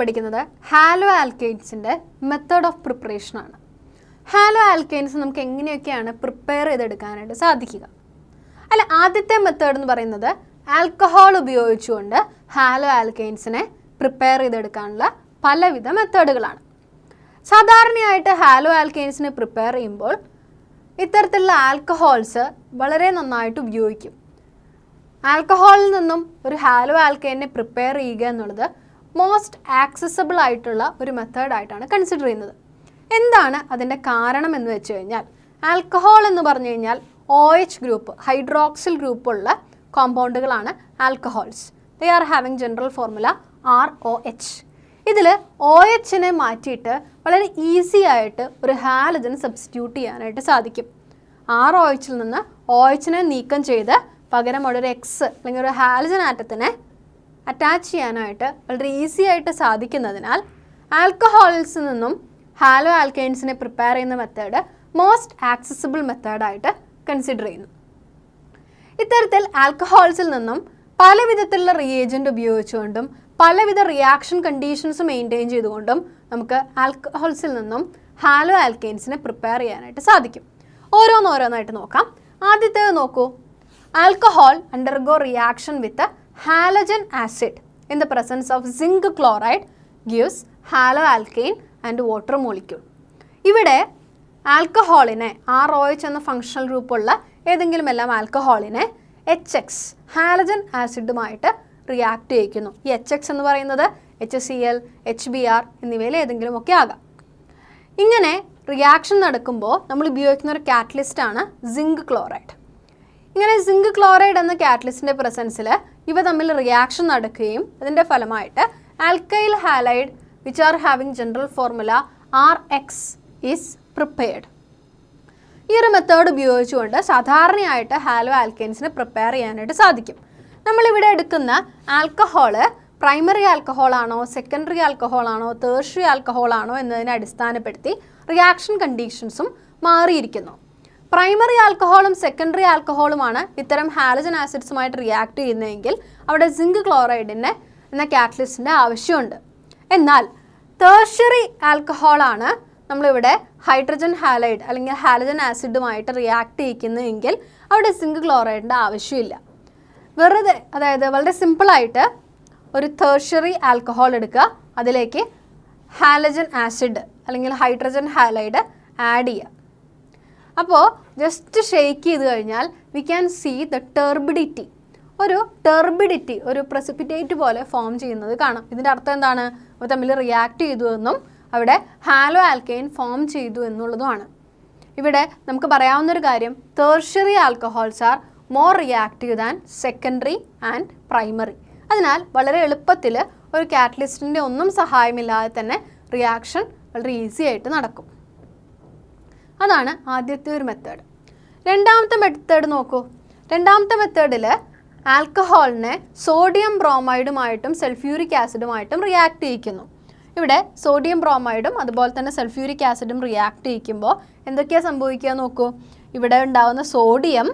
പഠിക്കുന്നത് hello ആൽക്കെയ്ൻസിൻ്റെ method of preparation ആണ്. Hello alkanes നമുക്ക് എങ്ങനെയൊക്കെയാണ് പ്രിപ്പയർ ചെയ്തെടുക്കാനായിട്ട് സാധിക്കുക? ആദ്യത്തെ മെത്തേഡ് എന്ന് പറയുന്നത് ആൽക്കഹോൾ ഉപയോഗിച്ചുകൊണ്ട് ഹാലോ ആൽക്കെയ്ൻസിനെ പ്രിപ്പയർ ചെയ്തെടുക്കാനുള്ള പലവിധ മെത്തേഡുകളാണ്. സാധാരണയായിട്ട് ഹാലോ ആൽക്കെയ്ൻസിനെ പ്രിപ്പയർ ചെയ്യുമ്പോൾ ഇത്തരത്തിലുള്ള ആൽക്കഹോൾസ് വളരെ നന്നായിട്ട് ഉപയോഗിക്കും. ആൽക്കഹോളിൽ നിന്നും ഒരു ഹാലോ ആൽക്കെയ്നെ പ്രിപ്പയർ ചെയ്യുക എന്നുള്ളത് മോസ്റ്റ് ആക്സസിബിൾ ആയിട്ടുള്ള ഒരു മെത്തേഡായിട്ടാണ് കൺസിഡർ ചെയ്യുന്നത്. എന്താണ് അതിൻ്റെ കാരണം എന്ന് വെച്ച് കഴിഞ്ഞാൽ, ആൽക്കഹോൾ എന്ന് പറഞ്ഞു കഴിഞ്ഞാൽ OH ഗ്രൂപ്പ്, ഹൈഡ്രോക്സിൽ ഗ്രൂപ്പുള്ള കോമ്പൗണ്ടുകളാണ് alcohols. They are having general formula ROH. ഇതിൽ OHനെ മാറ്റിയിട്ട് വളരെ ഈസി ആയിട്ട് ഒരു ഹാലജൻ സബ്സ്റ്റിറ്റ്യൂട്ട് ചെയ്യാനായിട്ട് സാധിക്കും. ROHൽ നിന്ന് OHനെ നീക്കം ചെയ്ത് പകരം അവിടെ ഒരു X അല്ലെങ്കിൽ ഒരു ഹാലജൻ ആറ്റത്തിനെ അറ്റാച്ച് ചെയ്യാനായിട്ട് വളരെ ഈസി ആയിട്ട് സാധിക്കുന്നതിനാൽ ആൽക്കഹോൾസിൽ നിന്നും ഹാലോ ആൽക്കെയ്ൻസിനെ പ്രിപ്പയർ ചെയ്യുന്ന മെത്തേഡ് മോസ്റ്റ് ആക്സസിബിൾ മെത്തേഡായിട്ട് കൺസിഡർ ചെയ്യുന്നു. ഇത്തരത്തിൽ ആൽക്കഹോൾസിൽ നിന്നും പല വിധത്തിലുള്ള റിയേജൻ്റ് ഉപയോഗിച്ചുകൊണ്ടും പലവിധ റിയാക്ഷൻ കണ്ടീഷൻസ് മെയിൻറ്റെയിൻ ചെയ്തുകൊണ്ടും നമുക്ക് ആൽക്കഹോൾസിൽ നിന്നും ഹാലോ ആൽക്കെയ്ൻസിനെ പ്രിപ്പയർ ചെയ്യാനായിട്ട് സാധിക്കും. ഓരോന്നായിട്ട് നോക്കാം. ആദ്യത്തേത് നോക്കൂ. Alcohol undergo reaction with a halogen acid in the presence of zinc chloride gives haloalkane and water molecule. ഇവിടെ ആൽക്കഹോളിനെ ROH എന്ന ഫങ്ഷണൽ ഗ്രൂപ്പുള്ള ഏതെങ്കിലും എല്ലാം ആൽക്കഹോളിനെ HX ഹാലജൻ ആസിഡുമായിട്ട് റിയാക്ട് ചെയ്യിക്കുന്നു. ഈ HX എന്ന് പറയുന്നത് HCl, HBr എന്നിവയിൽ ഏതെങ്കിലും ഒക്കെ ആകാം. ഇങ്ങനെ റിയാക്ഷൻ നടക്കുമ്പോൾ നമ്മൾ ഉപയോഗിക്കുന്ന ഒരു കാറ്റലിസ്റ്റാണ് സിങ്ക് ക്ലോറൈഡ്. ഇങ്ങനെ സിങ്ക് ക്ലോറൈഡ് എന്ന കാറ്റലിസ്റ്റിൻ്റെ പ്രസൻസിൽ ഇവ തമ്മിൽ റിയാക്ഷൻ നടക്കുകയും അതിൻ്റെ ഫലമായിട്ട് alkyl halide which are having general formula RX is prepared. ഈ ഒരു മെത്തേഡ് ഉപയോഗിച്ചുകൊണ്ട് സാധാരണയായിട്ട് ഹാലോ ആൽക്കെയ്ൻസിനെ പ്രിപ്പയർ ചെയ്യാനായിട്ട് സാധിക്കും. നമ്മളിവിടെ എടുക്കുന്ന ആൽക്കഹോള് പ്രൈമറി ആൽക്കഹോൾ ആണോ, സെക്കൻഡറി ആൽക്കഹോൾ ആണോ, ടേർഷ്യറി ആൽക്കഹോൾ ആണോ എന്നതിനെ അടിസ്ഥാനപ്പെടുത്തി റിയാക്ഷൻ കണ്ടീഷൻസും മാറിയിരിക്കുന്നു. പ്രൈമറി ആൽക്കഹോളും സെക്കൻഡറി ആൽക്കഹോളുമാണ് ഇത്തരം ഹാലജൻ ആസിഡ്സുമായിട്ട് റിയാക്ട് ചെയ്യുന്നതെങ്കിൽ അവിടെ സിങ്ക് ക്ലോറൈഡിൻ്റെ എന്ന കാറ്റലിസ്റ്റിൻ്റെ ആവശ്യമുണ്ട്. എന്നാൽ ടേർഷ്യറി ആൽക്കഹോളാണ് നമ്മളിവിടെ ഹൈഡ്രജൻ ഹാലൈഡ് അല്ലെങ്കിൽ ഹാലജൻ ആസിഡുമായിട്ട് റിയാക്ട് ചെയ്യിക്കുന്നതെങ്കിൽ അവിടെ സിങ്ക് ക്ലോറൈഡിൻ്റെ ആവശ്യമില്ല. വെറുതെ വളരെ സിമ്പിളായിട്ട് ഒരു ടേർഷ്യറി ആൽക്കഹോൾ എടുക്കുക, അതിലേക്ക് ഹാലജൻ ആസിഡ് അല്ലെങ്കിൽ ഹൈഡ്രജൻ ഹാലൈഡ് ആഡ് ചെയ്യുക. അപ്പോൾ ജസ്റ്റ് ഷെയ്ക്ക് ചെയ്ത് കഴിഞ്ഞാൽ we can see the turbidity, ഒരു പ്രസിപ്പിറ്റേറ്റ് പോലെ ഫോം ചെയ്യുന്നത് കാണാം. ഇതിൻ്റെ അർത്ഥം എന്താണ്? അവ തമ്മിൽ റിയാക്ട് ചെയ്തു എന്നും അവിടെ ഹാലോ ആൽക്കെയ്ൻ ഫോം ചെയ്തു എന്നുള്ളതുമാണ്. ഇവിടെ നമുക്ക് പറയാവുന്നൊരു കാര്യം, tertiary alcohols are more reactive than secondary and primary. അതിനാൽ വളരെ എളുപ്പത്തിൽ ഒരു കാറ്റലിസ്റ്റിൻ്റെ ഒന്നും സഹായമില്ലാതെ തന്നെ റിയാക്ഷൻ വളരെ ഈസി ആയിട്ട് നടക്കും. അതാണ് ആദ്യത്തെ ഒരു മെത്തേഡ്. രണ്ടാമത്തെ മെത്തേഡ് നോക്കൂ. രണ്ടാമത്തെ മെത്തേഡിൽ ആൽക്കഹോളിനെ സോഡിയം ബ്രോമൈഡുമായിട്ടും സൾഫ്യൂരിക് ആസിഡുമായിട്ടും റിയാക്ട് ചെയ്യിക്കുന്നു. ഇവിടെ സോഡിയം ബ്രോമൈഡും അതുപോലെ തന്നെ സൾഫ്യൂരിക് ആസിഡും റിയാക്ട് ചെയ്യിക്കുമ്പോൾ എന്തൊക്കെയാണ് സംഭവിക്കുക നോക്കൂ. ഇവിടെ ഉണ്ടാകുന്ന സോഡിയം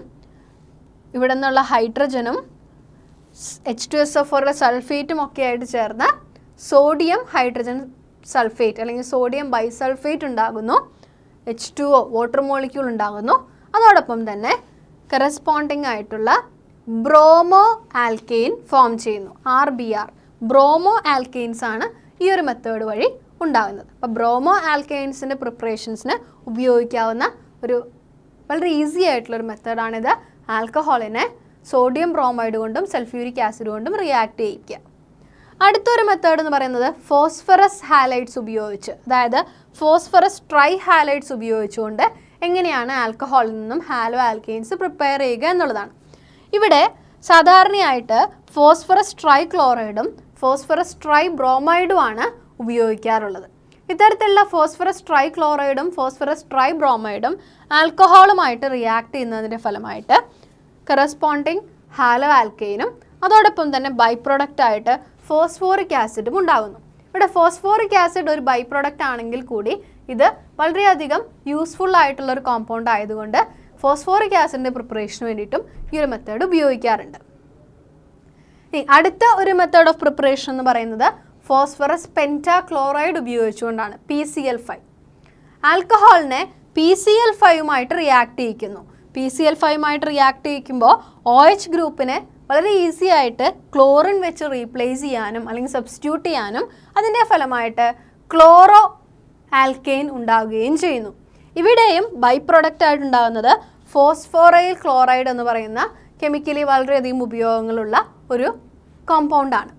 ഇവിടെ നിന്നുള്ള ഹൈഡ്രജനും H2SO4 സൾഫേറ്റും ഒക്കെ ആയിട്ട് ചേർന്ന് സോഡിയം ഹൈഡ്രജൻ സൾഫേറ്റ് അല്ലെങ്കിൽ സോഡിയം ബൈസൾഫേറ്റ് ഉണ്ടാകുന്നു. H2O വാട്ടർ മോളിക്യൂൾ ഉണ്ടാകുന്നു. അതോടൊപ്പം തന്നെ കറസ്പോണ്ടിങ് ആയിട്ടുള്ള ബ്രോമോ ആൽക്കെയിൻ ഫോം ചെയ്യുന്നു. RBr ബ്രോമോ ആൽക്കെയിൻസ് ആണ് ഈ ഒരു മെത്തേഡ് വഴി ഉണ്ടാകുന്നത്. അപ്പോൾ ബ്രോമോ ആൽക്കെയിൻസിൻ്റെ പ്രിപ്പറേഷൻസിന് ഉപയോഗിക്കാവുന്ന ഒരു വളരെ ഈസി ആയിട്ടുള്ളൊരു മെത്തേഡാണിത്. ആൽക്കഹോളിനെ സോഡിയം ബ്രോമൈഡ് കൊണ്ടും സൾഫ്യൂരിക് ആസിഡ് കൊണ്ടും റിയാക്ട് ചെയ്യിക്കുക. അടുത്തൊരു മെത്തേഡ് എന്ന് പറയുന്നത് ഫോസ്ഫറസ് ഹാലൈഡ്സ് ഉപയോഗിച്ച്, അതായത് ഫോസ്ഫറസ് ട്രൈ ഹാലൈഡ്സ് ഉപയോഗിച്ചുകൊണ്ട് എങ്ങനെയാണ് ആൽക്കഹോളിൽ നിന്നും ഹാലോ ആൽക്കെയ്ൻസ് പ്രിപ്പയർ ചെയ്യുക എന്നുള്ളതാണ്. ഇവിടെ സാധാരണയായിട്ട് ഫോസ്ഫറസ് ട്രൈ ക്ലോറൈഡും ഫോസ്ഫറസ് ട്രൈ ബ്രോമൈഡുമാണ് ഉപയോഗിക്കാറുള്ളത്. ഇത്തരത്തിലുള്ള ഫോസ്ഫറസ് ട്രൈ ക്ലോറൈഡും ഫോസ്ഫറസ് ട്രൈ ബ്രോമൈഡും ആൽക്കഹോളുമായിട്ട് റിയാക്ട് ചെയ്യുന്നതിൻ്റെ ഫലമായിട്ട് കറസ്പോണ്ടിങ് ഹാലോ ആൽക്കെയിനും അതോടൊപ്പം തന്നെ ബൈ പ്രൊഡക്റ്റ് ആയിട്ട് ഫോസ്ഫോറിക് ആസിഡും ഉണ്ടാകുന്നു. ഇവിടെ ഫോസ്ഫോറിക് ആസിഡ് ഒരു ബൈ പ്രൊഡക്റ്റ് ആണെങ്കിൽ കൂടി ഇത് വളരെയധികം യൂസ്ഫുൾ ആയിട്ടുള്ളൊരു കോമ്പൗണ്ട് ആയതുകൊണ്ട് ഫോസ്ഫോറിക് ആസിഡിൻ്റെ പ്രിപ്പറേഷന് വേണ്ടിയിട്ടും ഈ ഒരു മെത്തേഡ് ഉപയോഗിക്കാറുണ്ട്. അടുത്ത ഒരു മെത്തേഡ് ഓഫ് പ്രിപ്പറേഷൻ എന്ന് പറയുന്നത് ഫോസ്ഫറസ് പെൻറ്റാക്ലോറൈഡ് ഉപയോഗിച്ചുകൊണ്ടാണ്, PCl5. ആൽക്കഹോളിനെ PCl5യുമായിട്ട് റിയാക്ട് ചെയ്യിക്കുന്നു. PCl5യുമായിട്ട് റിയാക്ട് ചെയ്യിക്കുമ്പോൾ OH ഗ്രൂപ്പിനെ വളരെ ഈസി ആയിട്ട് ക്ലോറിൻ വെച്ച് റീപ്ലേസ് ചെയ്യാനും അല്ലെങ്കിൽ സബ്സ്റ്റിറ്റ്യൂട്ട് ചെയ്യാനും അതിൻ്റെ ഫലമായിട്ട് ക്ലോറോ ആൽക്കെയിൻ ഉണ്ടാവുകയും ചെയ്യുന്നു. ഇവിടെയും ബൈ പ്രൊഡക്റ്റ് ആയിട്ടുണ്ടാകുന്നത് ഫോസ്ഫോറൈൽ ക്ലോറൈഡ് എന്ന് പറയുന്ന കെമിക്കലി വളരെയധികം ഉപയോഗങ്ങളുള്ള ഒരു കോമ്പൗണ്ടാണ്.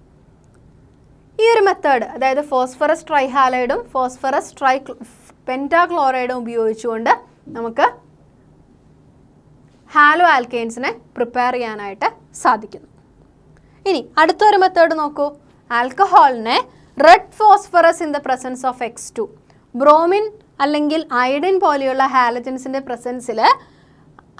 ഈ ഒരു മെത്തേഡ്, അതായത് ഫോസ്ഫറസ് ട്രൈഹാലൈഡും ഫോസ്ഫറസ് പെൻറ്റാക്ലോറൈഡും ഉപയോഗിച്ചുകൊണ്ട് നമുക്ക് ഹാലോ ആൽക്കെയിൻസിനെ പ്രിപ്പയർ ചെയ്യാനായിട്ട് സാധിക്കുന്നു. ഇനി അടുത്തൊരു മെത്തേഡ് നോക്കൂ. ആൽക്കഹോളിനെ red phosphorus in the presence of X2, bromine അല്ലെങ്കിൽ അയഡിൻ പോലെയുള്ള ഹാലജൻസിൻ്റെ പ്രസൻസിൽ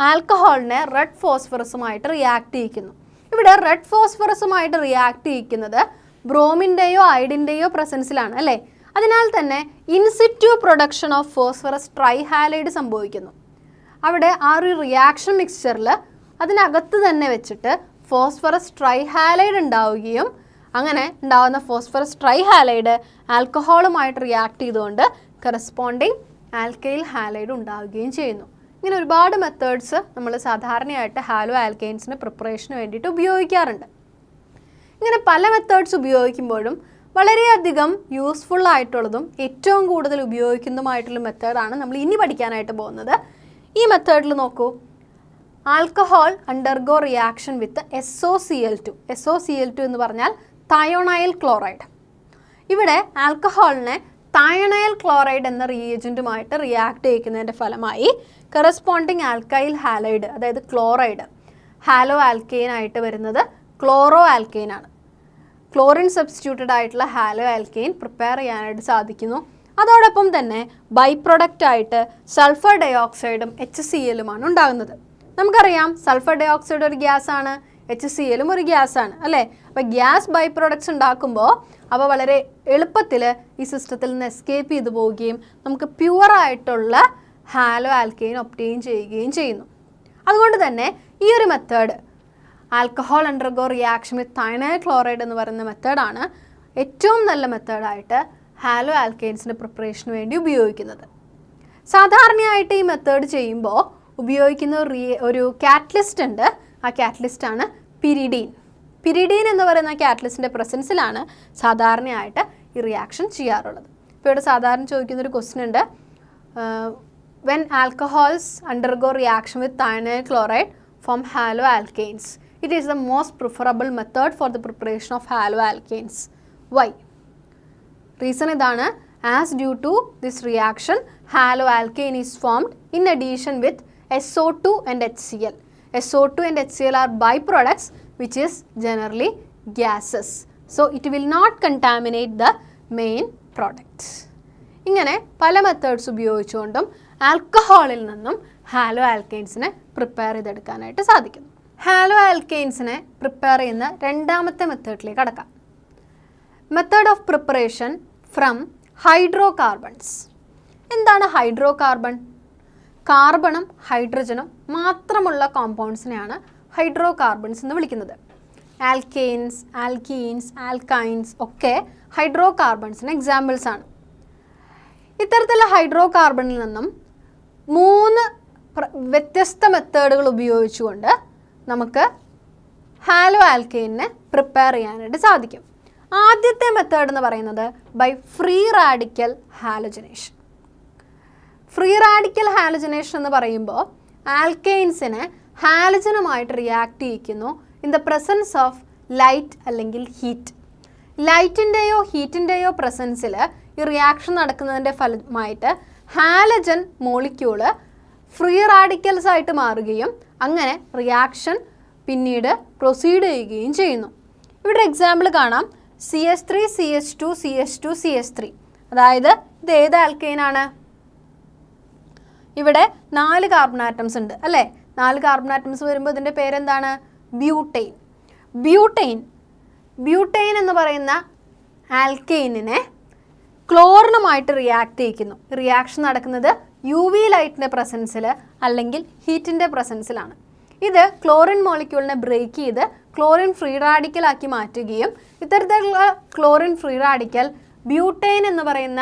ആൽക്കഹോളിനെ റെഡ് ഫോസ്ഫറസുമായിട്ട് റിയാക്ട് ചെയ്യിക്കുന്നു. ഇവിടെ റെഡ് ഫോസ്ഫറസുമായിട്ട് റിയാക്ട് ചെയ്യിക്കുന്നത് ബ്രോമിൻ്റെയോ അയഡിൻ്റെയോ പ്രസൻസിലാണ് അല്ലേ. അതിനാൽ തന്നെ ഇൻസിറ്റു പ്രൊഡക്ഷൻ ഓഫ് ഫോസ്ഫറസ് ട്രൈഹാലൈഡ് സംഭവിക്കുന്നു. അവിടെ ആ ഒരു റിയാക്ഷൻ മിക്സ്ചറിൽ അതിനകത്ത് തന്നെ വെച്ചിട്ട് ഫോസ്ഫറസ് ട്രൈഹാലൈഡ് ഉണ്ടാവുകയും അങ്ങനെ ഉണ്ടാകുന്ന ഫോസ്ഫറസ് ട്രൈഹാലൈഡ് ആൽക്കഹോളുമായിട്ട് റിയാക്ട് ചെയ്തുകൊണ്ട് കറസ്പോണ്ടിങ് ആൽക്കൈൽ ഹാലൈഡ് ഉണ്ടാവുകയും ചെയ്യുന്നു. ഇങ്ങനെ ഒരുപാട് മെത്തേഡ്സ് നമ്മൾ സാധാരണയായിട്ട് ഹാലോ ആൽക്കെയിൻസിന് പ്രിപ്പറേഷന് വേണ്ടിയിട്ട് ഉപയോഗിക്കാറുണ്ട്. ഇങ്ങനെ പല മെത്തേഡ്സ് ഉപയോഗിക്കുമ്പോഴും വളരെയധികം യൂസ്ഫുൾ ആയിട്ടുള്ളതും ഏറ്റവും കൂടുതൽ ഉപയോഗിക്കുന്നതുമായിട്ടുള്ള മെത്തേഡാണ് നമ്മൾ ഇനി പഠിക്കാനായിട്ട് പോകുന്നത്. ഈ മെത്തേഡിൽ നോക്കൂ. ആൽക്കഹോൾ അണ്ടർഗോ റിയാക്ഷൻ വിത്ത് SOCl2. SOCl2 എന്ന് പറഞ്ഞാൽ തയോണൈൽ ക്ലോറൈഡ്. ഇവിടെ ആൽക്കഹോളിനെ തയോണൈൽ ക്ലോറൈഡ് എന്ന റിയേജൻറ്റുമായിട്ട് റിയാക്ട് ചെയ്യിക്കുന്നതിൻ്റെ ഫലമായി കറസ്പോണ്ടിങ് ആൽക്കൈൽ ഹാലൈഡ്, അതായത് ക്ലോറൈഡ്, ഹാലോ ആൽക്കെയിൻ ആയിട്ട് വരുന്നത് ക്ലോറോ ആൽക്കെയിൻ ആണ്. ക്ലോറിൻ സബ്സ്റ്റിറ്റ്യൂട്ടഡ് ആയിട്ടുള്ള ഹാലോ ആൽക്കെയിൻ പ്രിപ്പയർ ചെയ്യാനായിട്ട് സാധിക്കുന്നു. അതോടൊപ്പം തന്നെ ബൈ പ്രൊഡക്റ്റ് ആയിട്ട് സൾഫർ ഡയോക്സൈഡും HClഉമാണ് ഉണ്ടാകുന്നത്. നമുക്കറിയാം സൾഫർ ഡയോക്സൈഡ് ഒരു ഗ്യാസാണ്, HClഉം ഒരു ഗ്യാസാണ് അല്ലേ. അപ്പോൾ ഗ്യാസ് ബൈ പ്രൊഡക്ട്സ് ഉണ്ടാക്കുമ്പോൾ അവ വളരെ എളുപ്പത്തിൽ ഈ സിസ്റ്റത്തിൽ നിന്ന് എസ്കേപ്പ് ചെയ്തു പോവുകയും നമുക്ക് പ്യുവറായിട്ടുള്ള ഹാലോ ആൽക്കെയിൻ ഒബ്റ്റെയിൻ ചെയ്യുകയും ചെയ്യുന്നു. അതുകൊണ്ട് തന്നെ ഈ ഒരു method, alcohol undergo reaction with thionyl chloride എന്ന് പറയുന്ന മെത്തേഡാണ് ഏറ്റവും നല്ല മെത്തേഡായിട്ട് ഹാലോ ആൽക്കെയിൻസിൻ്റെ പ്രിപ്പറേഷന് വേണ്ടി ഉപയോഗിക്കുന്നത്. സാധാരണയായിട്ട് ഈ മെത്തേഡ് ചെയ്യുമ്പോൾ ഉപയോഗിക്കുന്ന ഒരു കാറ്റലിസ്റ്റ് ഉണ്ട്. ആ കാറ്റലിസ്റ്റാണ് പിരിഡീൻ. പിരിഡീൻ എന്ന് പറയുന്ന കാറ്റലിസ്റ്റിൻ്റെ പ്രസൻസിലാണ് സാധാരണയായിട്ട് ഈ റിയാക്ഷൻ ചെയ്യാറുള്ളത്. ഇപ്പോൾ ഇവിടെ സാധാരണ ചോദിക്കുന്നൊരു ക്വസ്റ്റ്യൻ ഉണ്ട്. When alcohols undergo reaction with thionyl chloride form halo alkanes, it is the most preferable method for the preparation of haloalkanes. Why? Reason idana, as due to this reaction haloalkane is formed in addition with SO2 and HCl. SO2 and HCl are byproducts which is generally gases, so it will not contaminate the main products. ഇങ്ങനെ പല methods ഉപയോഗിച്ചുകൊണ്ടും ആൽക്കഹോളിൽ നിന്നും hello ആൽക്കെയിൻസിനെ prepare ചെയ്തെടുക്കാനായിട്ട് സാധിക്കുന്നു. Hello ആൽക്കെയിൻസിനെ prepare ചെയ്യുന്ന രണ്ടാമത്തെ മെത്തേഡിലേക്ക് കടക്കാം. Method of preparation from hydro carbons. എന്താണ് hydro carbon? കാർബണും ഹൈഡ്രജനും മാത്രമുള്ള കോമ്പൗണ്ട്സിനെയാണ് ഹൈഡ്രോ കാർബൺസ് എന്ന് വിളിക്കുന്നത്. ആൽക്കെയിൻസ്, ആൽക്കീൻസ്, ആൽക്കൈൻസ് ഒക്കെ ഹൈഡ്രോ കാർബൺസിന് എക്സാമ്പിൾസ് ആണ്. ഇത്തരത്തിലുള്ള ഹൈഡ്രോ കാർബണിൽ നിന്നും 3 വ്യത്യസ്ത മെത്തേഡുകൾ ഉപയോഗിച്ചുകൊണ്ട് നമുക്ക് ഹാലോ ആൽക്കെയിനെ പ്രിപ്പയർ ചെയ്യാനായിട്ട് സാധിക്കും. ആദ്യത്തെ മെത്തേഡ് എന്ന് പറയുന്നത് by free radical halogenation. Free radical halogenation എന്ന് പറയുമ്പോൾ ആൽക്കെയിൻസിനെ ഹാലജനുമായിട്ട് റിയാക്ട് ചെയ്യിക്കുന്നു in the presence of light അല്ലെങ്കിൽ ഹീറ്റ്. ലൈറ്റിൻ്റെയോ ഹീറ്റിൻ്റെയോ പ്രസൻസിൽ ഈ റിയാക്ഷൻ നടക്കുന്നതിൻ്റെ ഫലമായിട്ട് ഹാലജൻ മോളിക്യൂള് ഫ്രീ റാഡിക്കൽസ് ആയിട്ട് മാറുകയും അങ്ങനെ റിയാക്ഷൻ പിന്നീട് പ്രൊസീഡ് ചെയ്യുകയും ചെയ്യുന്നു. ഇവിടെ എക്സാമ്പിൾ കാണാം. CH3 CH2 CH2 CH3. അതായത് ഇത് ഏത് ആൽക്കെയിനാണ്? ഇവിടെ 4 കാർബൺ ആറ്റംസ് ഉണ്ട് അല്ലേ. 4 കാർബൺ ആറ്റംസ് വരുമ്പോൾ ഇതിൻ്റെ പേരെന്താണ്? ബ്യൂട്ടെയിൻ. ബ്യൂട്ടെയിൻ എന്ന് പറയുന്ന ആൽക്കെയിനെ ക്ലോറിനുമായിട്ട് റിയാക്ട് ചെയ്യിക്കുന്നു. റിയാക്ഷൻ നടക്കുന്നത് UV ലൈറ്റിൻ്റെ പ്രസൻസിൽ അല്ലെങ്കിൽ ഹീറ്റിൻ്റെ പ്രസൻസിലാണ്. ഇത് ക്ലോറിൻ മോളിക്യൂളിനെ ബ്രേക്ക് ചെയ്ത് ക്ലോറിൻ ഫ്രീ റാഡിക്കലാക്കി മാറ്റുകയും ഇത്തരത്തിലുള്ള ക്ലോറിൻ ഫ്രീ റാഡിക്കൽ ബ്യൂട്ടൈൻ എന്ന് പറയുന്ന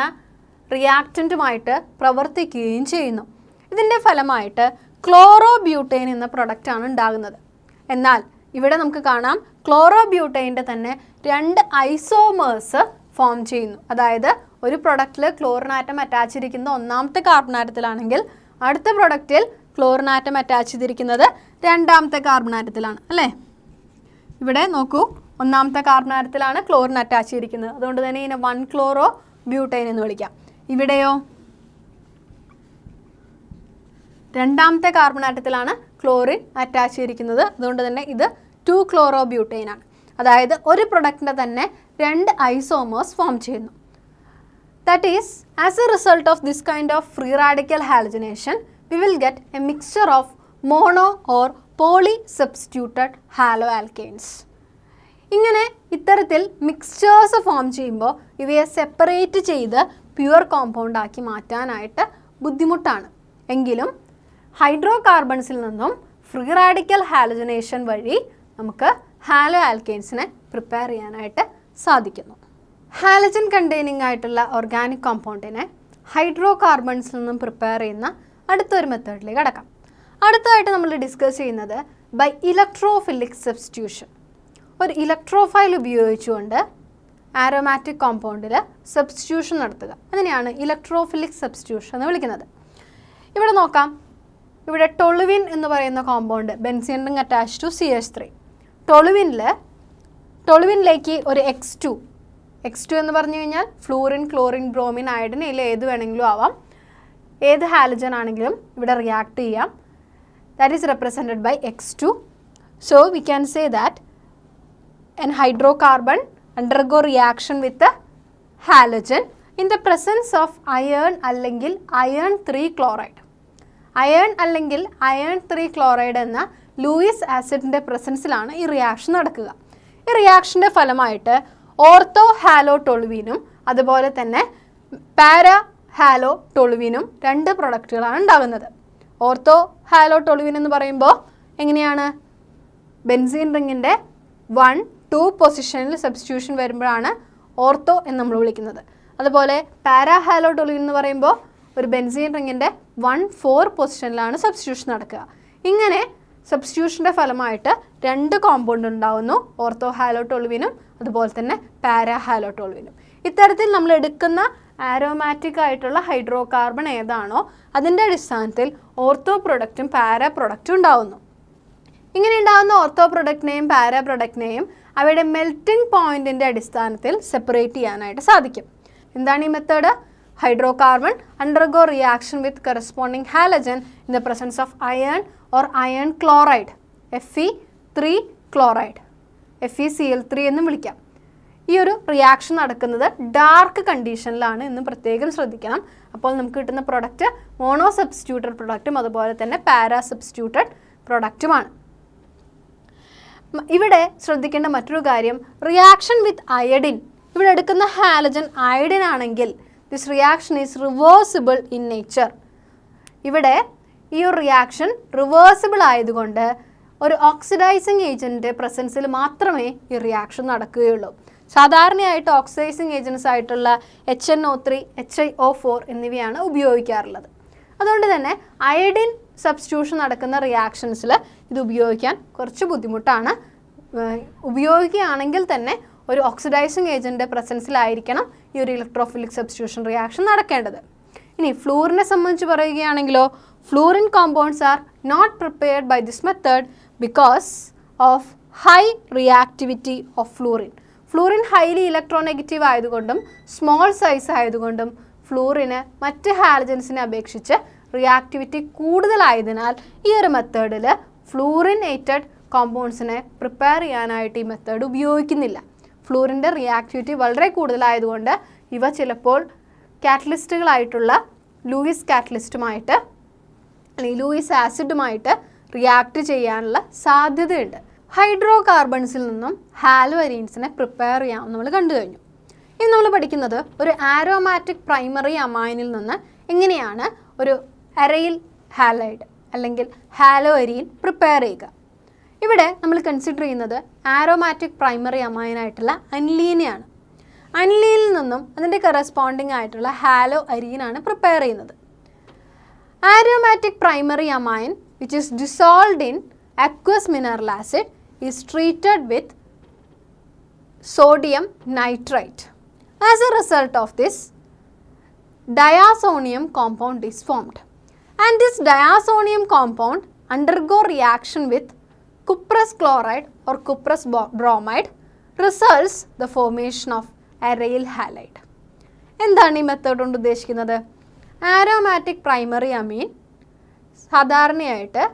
റിയാക്റ്റൻറ്റുമായിട്ട് പ്രവർത്തിക്കുകയും ചെയ്യുന്നു. ഇതിൻ്റെ ഫലമായിട്ട് ക്ലോറോ ബ്യൂട്ടൈൻ എന്ന പ്രൊഡക്റ്റാണ് ഉണ്ടാകുന്നത്. എന്നാൽ ഇവിടെ നമുക്ക് കാണാം ക്ലോറോ ബ്യൂട്ടൈൻ്റെ തന്നെ 2 ഐസോമേഴ്സ് ഫോം ചെയ്യുന്നു. അതായത് ഒരു പ്രൊഡക്റ്റിൽ ക്ലോറിൻ ആറ്റം അറ്റാച്ച് ചെയ്തിരിക്കുന്നത് ഒന്നാമത്തെ കാർബൺ ആറ്റത്തിലാണെങ്കിൽ അടുത്ത പ്രൊഡക്റ്റിൽ ക്ലോറിൻ ആറ്റം അറ്റാച്ച് ചെയ്തിരിക്കുന്നത് രണ്ടാമത്തെ കാർബൺ ആറ്റത്തിലാണ് അല്ലേ. ഇവിടെ നോക്കൂ, ഒന്നാമത്തെ കാർബൺ ആറ്റത്തിലാണ് ക്ലോറിൻ അറ്റാച്ച് ചെയ്തിരിക്കുന്നത്. അതുകൊണ്ട് തന്നെ ഇതിനെ 1 ക്ലോറോ ബ്യൂട്ടൈൻ എന്ന് വിളിക്കാം. ഇവിടെയോ രണ്ടാമത്തെ കാർബൺ ആറ്റത്തിലാണ് ക്ലോറിൻ അറ്റാച്ച് ചെയ്തിരിക്കുന്നത്. അതുകൊണ്ട് തന്നെ ഇത് 2 ക്ലോറോ ബ്യൂട്ടൈൻ ആണ്. അതായത് ഒരു പ്രൊഡക്റ്റിൻ്റെ തന്നെ 2 ഐസോമേഴ്സ് ഫോം ചെയ്യുന്നു. That is as A result of this kind of free radical halogenation we will get a mixture of mono or poly substituted haloalkanes. ഇങ്ങനെ ഇത്തരത്തിൽ മിക്സ്ചേഴ്സ് ഫോം ചെയ്യുമ്പോൾ ഇവയെ സെപ്പറേറ്റ് ചെയ്ത് പ്യുവർ കോമ്പൗണ്ട് ആക്കി മാറ്റാനായിട്ട് ബുദ്ധിമുട്ടാണ്. എങ്കിലും ഹൈഡ്രോ കാർബൺസിൽ നിന്നും ഫ്രീ റാഡിക്കൽ ഹാലജനേഷൻ വഴി നമുക്ക് ഹാലോ ആൽക്കെയിൻസിനെ പ്രിപ്പയർ ചെയ്യാനായിട്ട് സാധിക്കുന്നു. ഹാലജൻ കണ്ടെയ്നിങ് ആയിട്ടുള്ള ഓർഗാനിക് കോമ്പൗണ്ടിനെ ഹൈഡ്രോ കാർബൺസിൽ നിന്നും പ്രിപ്പയർ ചെയ്യുന്ന അടുത്തൊരു മെത്തേഡിലേക്ക് കടക്കാം. അടുത്തതായിട്ട് നമ്മൾ ഡിസ്കസ് ചെയ്യുന്നത് ബൈ ഇലക്ട്രോഫിലിക് സബ്സ്റ്റിറ്റ്യൂഷൻ. ഒരു ഇലക്ട്രോഫൈൽ ഉപയോഗിച്ചുകൊണ്ട് ആരോമാറ്റിക് കോമ്പൗണ്ടിൽ സബ്സ്റ്റിറ്റ്യൂഷൻ നടത്തുക. അതിനെയാണ് ഇലക്ട്രോഫിലിക് സബ്സ്റ്റിറ്റ്യൂഷൻ എന്ന് വിളിക്കുന്നത്. ഇവിടെ നോക്കാം, ഇവിടെ ടൊളുവിൻ എന്ന് പറയുന്ന compound benzene ring attach to CH3. ടൊളുവിനിലേക്ക് ഒരു X2 എന്ന് പറഞ്ഞു കഴിഞ്ഞാൽ ഫ്ലൂറിൻ, ക്ലോറിൻ, ബ്രോമിൻ, അയഡിൻ, ഇതിൽ ഏത് വേണമെങ്കിലും ആവാം. ഏത് ഹാലജൻ ആണെങ്കിലും ഇവിടെ റിയാക്ട് ചെയ്യാം. That is represented by X2. So we can say that an hydrocarbon undergo reaction with the halogen in the presence of iron അല്ലെങ്കിൽ iron 3 chloride. അയൺ അല്ലെങ്കിൽ iron 3 chloride എന്ന ലൂയിസ് ആസിഡിൻ്റെ പ്രസൻസിലാണ് ഈ റിയാക്ഷൻ നടക്കുക. ഈ റിയാക്ഷൻ്റെ ഫലമായിട്ട് ഓർത്തോ ഹാലോ ടൊളുവിനും അതുപോലെ തന്നെ പാരാ ഹാലോ ടൊളുവിനും 2 പ്രൊഡക്റ്റുകളാണ് ഉണ്ടാകുന്നത്. ഓർത്തോ ഹാലോ ടൊളുവിൻ എന്ന് പറയുമ്പോൾ എങ്ങനെയാണ്, ബെൻസീൻ റിങ്ങിൻ്റെ 1-2 പൊസിഷനിൽ സബ്സ്റ്റിറ്റ്യൂഷൻ വരുമ്പോഴാണ് ഓർത്തോ എന്ന് നമ്മൾ വിളിക്കുന്നത്. അതുപോലെ പാരാ ഹാലോ ടൊളുവിൻ എന്ന് പറയുമ്പോൾ ഒരു ബെൻസീൻ റിങ്ങിൻ്റെ 1-4 പൊസിഷനിലാണ് സബ്സ്റ്റിറ്റ്യൂഷൻ നടക്കുക. ഇങ്ങനെ സബ്സ്റ്റിറ്റ്യൂഷൻ്റെ ഫലമായിട്ട് 2 കോമ്പൗണ്ട് ഉണ്ടാകുന്നു, ഓർത്തോ ഹാലോ ടൊളുവിനും അതുപോലെ തന്നെ പാരാ ഹാലോ ടൊളുവിനും. ഇത്തരത്തിൽ നമ്മൾ എടുക്കുന്ന ആരോമാറ്റിക് ആയിട്ടുള്ള ഹൈഡ്രോ കാർബൺ ഏതാണോ അതിൻ്റെ അടിസ്ഥാനത്തിൽ ഓർത്തോ പ്രൊഡക്റ്റും പാരാ പ്രൊഡക്റ്റും ഉണ്ടാകുന്നു. ഇങ്ങനെ ഉണ്ടാകുന്ന ഓർത്തോ പ്രൊഡക്റ്റിനെയും പാരാ പ്രൊഡക്റ്റിനെയും അവയുടെ മെൽറ്റിംഗ് പോയിന്റിൻ്റെ അടിസ്ഥാനത്തിൽ സെപ്പറേറ്റ് ചെയ്യാനായിട്ട് സാധിക്കും. എന്താണ് ഈ method? Hydrocarbon undergo reaction with corresponding halogen in the presence of iron or iron chloride, Fe3 chloride, FeCl3 എന്നും വിളിക്കാം. ഈ ഒരു റിയാക്ഷൻ നടക്കുന്നത് ഡാർക്ക് കണ്ടീഷനിലാണ് എന്ന് പ്രത്യേകം ശ്രദ്ധിക്കണം. അപ്പോൾ നമുക്ക് കിട്ടുന്ന പ്രൊഡക്റ്റ് മോണോ സബ്സ്റ്റിറ്റ്യൂട്ടഡ് പ്രൊഡക്റ്റും അതുപോലെ തന്നെ പാരാ സബ്സ്റ്റിറ്റ്യൂട്ടഡ് പ്രൊഡക്റ്റുമാണ്. ഇവിടെ ശ്രദ്ധിക്കേണ്ട മറ്റൊരു കാര്യം, റിയാക്ഷൻ വിത്ത് അയഡിൻ. ഇവിടെ എടുക്കുന്ന ഹാലജൻ അയഡിൻ ആണെങ്കിൽ this reaction is reversible in nature. ഇവിടെ ഈ ഒരു റിയാക്ഷൻ റിവേഴ്സിബിൾ ആയതുകൊണ്ട് ഒരു ഓക്സിഡൈസിങ് ഏജൻറ്റിൻ്റെ പ്രസൻസിൽ മാത്രമേ ഈ റിയാക്ഷൻ നടക്കുകയുള്ളൂ. സാധാരണയായിട്ട് ഓക്സിഡൈസിങ് ഏജൻസ് ആയിട്ടുള്ള HNO3, HiO4 എന്നിവയാണ് ഉപയോഗിക്കാറുള്ളത്. അതുകൊണ്ട് തന്നെ അയഡിൻ സബ്സ്റ്റിറ്റ്യൂഷൻ നടക്കുന്ന റിയാക്ഷൻസിൽ ഇത് ഉപയോഗിക്കാൻ കുറച്ച് ബുദ്ധിമുട്ടാണ്. ഉപയോഗിക്കുകയാണെങ്കിൽ തന്നെ ഒരു ഓക്സിഡൈസിങ് ഏജൻറ്റിൻ്റെ പ്രസൻസിലായിരിക്കണം ഈ ഒരു ഇലക്ട്രോഫിലിക് സബ്സ്റ്റിറ്റ്യൂഷൻ റിയാക്ഷൻ നടക്കേണ്ടത്. ഇനി ഫ്ലൂറിനെ സംബന്ധിച്ച് പറയുകയാണെങ്കിലോ, fluorine compounds are not prepared by this method because of high reactivity of fluorine. Fluorine highly electronegative ആയതുകൊണ്ടും സ്മോൾ സൈസ് ആയതുകൊണ്ടും ഫ്ലൂറിന് മറ്റ് ഹാലജൻസിനെ അപേക്ഷിച്ച് റിയാക്ടിവിറ്റി കൂടുതലായതിനാൽ ഈ ഒരു മെത്തേഡിൽ ഫ്ലൂറിനേറ്റഡ് കോമ്പൗണ്ട്സിനെ പ്രിപ്പയർ ചെയ്യാനായിട്ട് ഈ മെത്തേഡ് ഉപയോഗിക്കുന്നില്ല. ഫ്ലൂറിൻ്റെ റിയാക്ടിവിറ്റി വളരെ കൂടുതലായതുകൊണ്ട് ഇവ ചിലപ്പോൾ കാറ്റലിസ്റ്റുകളായിട്ടുള്ള ലൂയിസ് കാറ്റലിസ്റ്റുമായിട്ട് അല്ലെങ്കിൽ ലൂയിസ് ആസിഡുമായിട്ട് റിയാക്ട് ചെയ്യാനുള്ള സാധ്യതയുണ്ട്. ഹൈഡ്രോ കാർബൺസിൽ നിന്നും ഹാലോ അരീൻസിനെ പ്രിപ്പയർ ചെയ്യാം നമ്മൾ കണ്ടു കഴിഞ്ഞു. ഇനി നമ്മൾ പഠിക്കുന്നത് ഒരു ആരോമാറ്റിക് പ്രൈമറി അമൈനിൽ നിന്ന് എങ്ങനെയാണ് ഒരു അരയിൽ ഹാലൈഡ് അല്ലെങ്കിൽ ഹാലോ അരീൻ പ്രിപ്പയർ ചെയ്യുക. ഇവിടെ നമ്മൾ കൺസിഡർ ചെയ്യുന്നത് ആരോമാറ്റിക് പ്രൈമറി അമൈനായിട്ടുള്ള അനിലീനെയാണ്. അനിലീനിൽ നിന്നും അതിൻ്റെ കറസ്പോണ്ടിങ് ആയിട്ടുള്ള ഹാലോ അരീനാണ് പ്രിപ്പയർ ചെയ്യുന്നത്. Aromatic primary amen which is dissolved in aqueous mineral acid is treated with sodium nitrite. As a result of this, diazonium compound is formed, and this diazonium compound undergo reaction with cuprous chloride or cuprous bromide results the formation of aryl halide. എന്താണ് ഈ method കൊണ്ട് ഉദ്ദേശിക്കുന്നത്? Aromatic primary അമീൻ സാധാരണയായിട്ട്